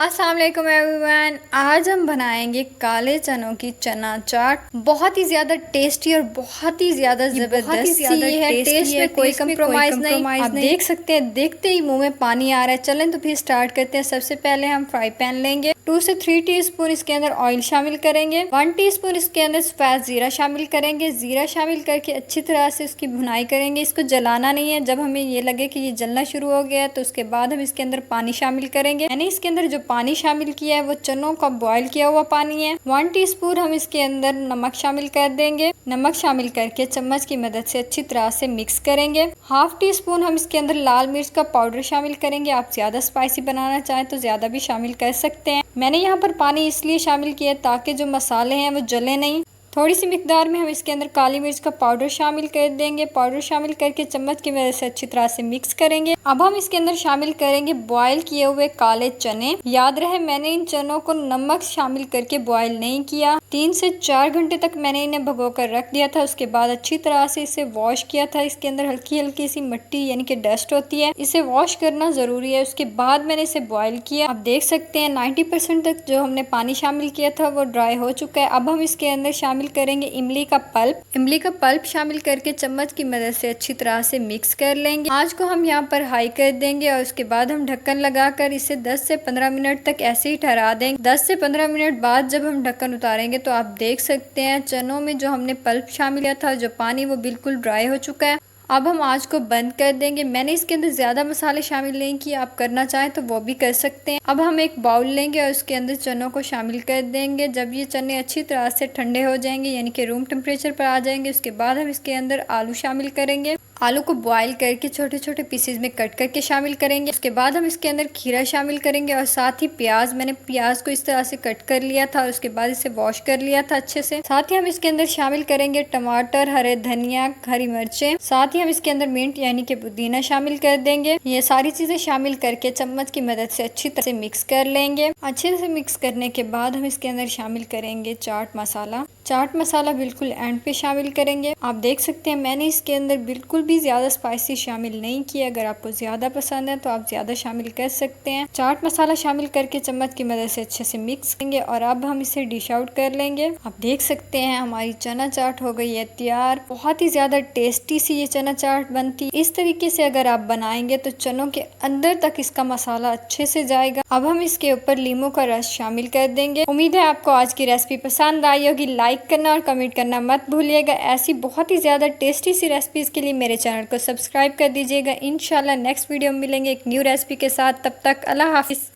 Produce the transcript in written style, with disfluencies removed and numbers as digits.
अस्सलाम वालेकुम एवरीवन। आज हम बनाएंगे काले चनों की चना चाट। बहुत ही ज़्यादा टेस्टी और बहुत ही ज़्यादा ज़बरदस्त है। टेस्ट में कोई कंप्रोमाइज़ नहीं। आप देख सकते हैं, देखते ही मुंह में पानी आ रहा है। चलें तो फिर स्टार्ट करते हैं। सबसे पहले हम फ्राई पैन लेंगे। 2 से 3 टीस्पून इसके अंदर ऑयल शामिल करेंगे। 1 टीस्पून इसके अंदर सफ़ेद ज़ीरा शामिल करेंगे। ज़ीरा शामिल करके अच्छी तरह से उसकी भुनाई करेंगे। इसको जलाना नहीं है। जब हमें ये लगे कि ये जलना शुरू हो गया है तो उसके बाद हम इसके अंदर पानी शामिल करेंगे। यानी इसके अंदर जो पानी शामिल किया है वो चनों का बॉईल किया हुआ पानी है। 1 टीस्पून हम इसके अंदर नमक शामिल कर देंगे। नमक शामिल करके चम्मच की मदद से अच्छी तरह से मिक्स करेंगे। 1/2 टीस्पून हम इसके अंदर लाल मिर्च का पाउडर शामिल करेंगे। आप ज्यादा स्पाइसी बनाना चाहें तो ज्यादा भी शामिल कर सकते हैं। मैंने यहाँ पर पानी इसलिए शामिल किया ताकि जो मसाले हैं वो जले नहीं। थोड़ी सी मिकदार में हम इसके अंदर काली मिर्च का पाउडर शामिल कर देंगे। पाउडर शामिल करके चम्मच की मदद से अच्छी तरह से मिक्स करेंगे। अब हम इसके अंदर शामिल करेंगे बॉईल किए हुए काले चने। याद रहे मैंने इन चनों को नमक शामिल करके बॉईल नहीं किया। 3 से 4 घंटे तक मैंने इन्हें भगो कर रख दिया था। उसके बाद अच्छी तरह से इसे वॉश किया था। इसके अंदर हल्की हल्की सी मिट्टी यानी कि डस्ट होती है, इसे वॉश करना जरूरी है। उसके बाद मैंने इसे बॉईल किया। आप देख सकते हैं 90% तक जो हमने पानी शामिल किया था वो ड्राई हो चुका है। अब हम इसके अंदर शामिल करेंगे इमली का पल्प। इमली का पल्प शामिल करके चम्मच की मदद से अच्छी तरह से मिक्स कर लेंगे। आंच को हम यहाँ पर हाई कर देंगे और उसके बाद हम ढक्कन लगाकर इसे 10 से 15 मिनट तक ऐसे ही ठहरा देंगे। 10 से 15 मिनट बाद जब हम ढक्कन उतारेंगे तो आप देख सकते हैं चनों में जो हमने पल्प शामिल किया था, जो पानी, वो बिल्कुल ड्राई हो चुका है। अब हम आंच को बंद कर देंगे। मैंने इसके अंदर ज़्यादा मसाले शामिल नहीं किए, आप करना चाहें तो वो भी कर सकते हैं। अब हम एक बाउल लेंगे और उसके अंदर चनों को शामिल कर देंगे। जब ये चने अच्छी तरह से ठंडे हो जाएंगे यानी कि रूम टेम्परेचर पर आ जाएंगे, उसके बाद हम इसके अंदर आलू शामिल करेंगे। आलू को बॉईल करके छोटे छोटे पीसेज में कट करके शामिल करेंगे। उसके बाद हम इसके अंदर खीरा शामिल करेंगे और साथ ही प्याज। मैंने प्याज को इस तरह से कट कर लिया था और उसके बाद इसे वॉश कर लिया था अच्छे से। साथ ही हम इसके अंदर शामिल करेंगे टमाटर, हरे धनिया, हरी मिर्चें। साथ ही हम इसके अंदर मिंट यानी कि पुदीना शामिल कर देंगे। ये सारी चीजें शामिल करके चम्मच की मदद से अच्छी तरह से मिक्स कर लेंगे। अच्छे से मिक्स करने के बाद हम इसके अंदर शामिल करेंगे चाट मसाला। चाट मसाला बिल्कुल एंड पे शामिल करेंगे। आप देख सकते हैं मैंने इसके अंदर बिल्कुल भी ज्यादा स्पाइसी शामिल नहीं किया। अगर आपको ज्यादा पसंद है तो आप ज्यादा शामिल कर सकते हैं। चाट मसाला शामिल करके चम्मच की मदद से अच्छे से मिक्स करेंगे और अब हम इसे डिश आउट कर लेंगे। आप देख सकते हैं हमारी चना चाट हो गई है तैयार। बहुत ही ज्यादा टेस्टी सी ये चना चाट बनती है। इस तरीके से अगर आप बनाएंगे तो चनों के अंदर तक इसका मसाला अच्छे से जाएगा। अब हम इसके ऊपर नींबू का रस शामिल कर देंगे। उम्मीद है आपको आज की रेसिपी पसंद आई होगी। लाइक करना और कमेंट करना मत भूलिएगा। ऐसी बहुत ही ज्यादा टेस्टी सी रेसिपीज के लिए मेरे चैनल को सब्सक्राइब कर दीजिएगा। इंशाल्लाह नेक्स्ट वीडियो में मिलेंगे एक न्यू रेसिपी के साथ। तब तक अल्लाह हाफिज।